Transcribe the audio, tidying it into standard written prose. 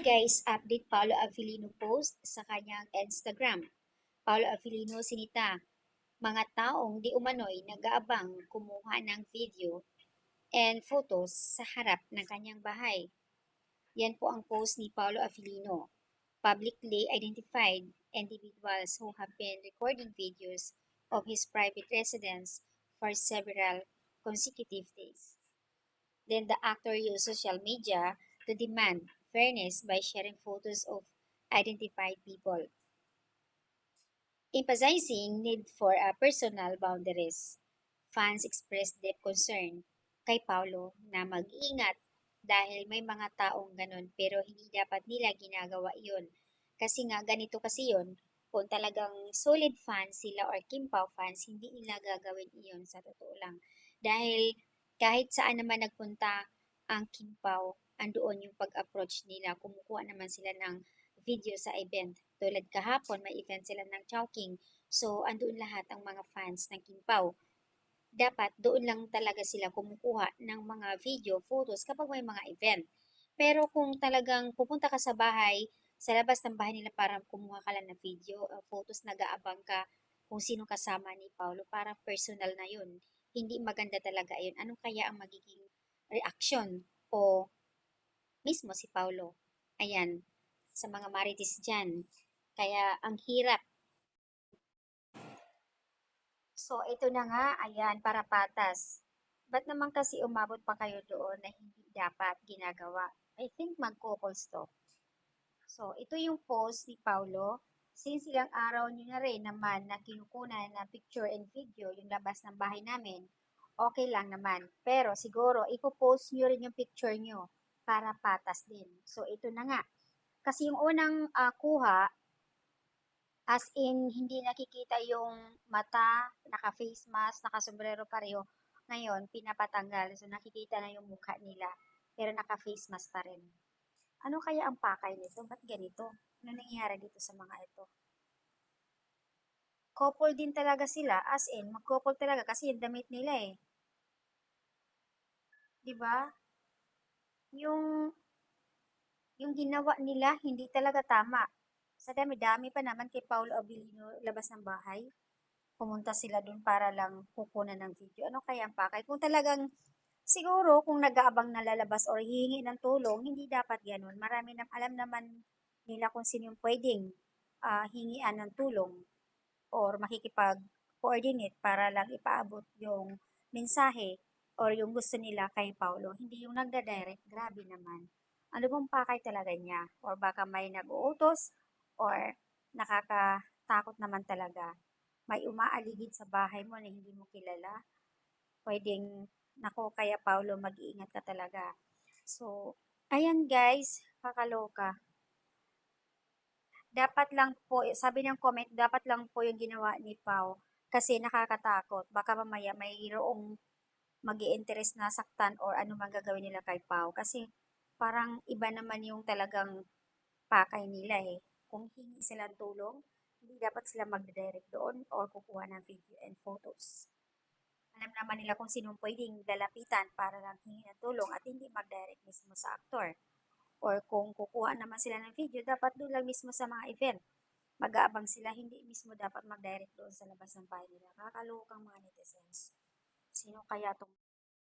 guys, update Paolo Avellino post sa kanyang Instagram. Paolo Avellino sinita, mga taong di umano'y nag-aabang kumuha ng video and photos sa harap ng kanyang bahay. Yan po ang post ni Paolo Avellino. Publicly identified individuals who have been recording videos of his private residence for several consecutive days. Then the actor used social media to demand fairness by sharing photos of identified people, emphasizing need for personal boundaries. Fans expressed deep concern kay Paulo na mag-iingat dahil may mga taong ganun pero hindi dapat nila ginagawa iyon. Kasi nga ganito kasi yun, kung talagang solid fans sila or Kim Pao fans, hindi nila gagawin iyon sa totoo lang. Dahil kahit saan naman nagpunta ang Kim Pao, andoon yung pag-approach nila, kumukuha naman sila ng video sa event. Tulad kahapon, may event sila ng Chowking. So, andoon lahat ang mga fans ng Kim Pao. Dapat doon lang talaga sila kumukuha ng mga video, photos kapag may mga event. Pero kung talagang pupunta ka sa bahay, sa labas ng bahay nila para kumuha ka lang ng video, photos, nag-aabang ka kung sino kasama ni Paulo, parang personal na yun. Hindi maganda talaga yun. Ano kaya ang magiging reaction o mismo si Paulo? Ayan, sa mga marites dyan. Kaya ang hirap. So, ito na nga, ayan, para patas. Ba't naman kasi umabot pa kayo doon na hindi dapat ginagawa? I think mag-couples to. So, ito yung post ni Paulo. Since ilang araw nyo na rin naman na kinukunan na picture and video yung labas ng bahay namin, okay lang naman. Pero siguro, ipopost nyo rin yung picture nyo para patas din. So, ito na nga. Kasi yung unang kuha, as in, hindi nakikita yung mata, naka-face mask, naka-sombrero pareho. Ngayon, pinapatanggal. So, nakikita na yung mukha nila. Pero naka-face mask pa rin. Ano kaya ang pakay nito? Ba't ganito? Ano nangyayari dito sa mga ito? Couple din talaga sila. As in, mag-couple talaga kasi yung damit nila eh. 'Di ba? Yung, yung ginawa nila, hindi talaga tama. Sa dami-dami pa naman kay Paolo Abilino labas ng bahay. Pumunta sila dun para lang kukunan ng video. Ano kaya ang pakay? Kung talagang, siguro kung nag-aabang na lalabas or hihingi ng tulong, hindi dapat ganun. Marami na, alam naman nila kung sino yung pwedeng hingian ng tulong or makikipag-coordinate para lang ipaabot yung mensahe or yung gusto nila kay Paulo. Hindi yung nagda-direct. Grabe naman. Ano bang pakay talaga niya? Or baka may nag-uutos or nakakatakot naman talaga. May umaaligid sa bahay mo na hindi mo kilala. Pwedeng, nako, kaya Paulo, mag-iingat ka talaga. So, ayan guys, kakaloka. Dapat lang po, sabi ng comment, dapat lang po yung ginawa ni Pau kasi nakakatakot. Baka mamaya mayroong mag-i-interest na saktan or ano man gagawin nila kay Pau. Kasi parang iba naman yung talagang pakay nila eh. Kung hingi silang tulong, hindi dapat sila mag-direct doon or kukuha ng video and photos. Alam naman nila kung sinong pwedeng lalapitan para lang hingi ng tulong at hindi mag-direct mismo sa actor. Or kung kukuha naman sila ng video, dapat doon lang mismo sa mga event. Mag-aabang sila, hindi mismo dapat mag-direct doon sa labas ng bahay nila. Kakalukang mga netizens. Sino kaya itong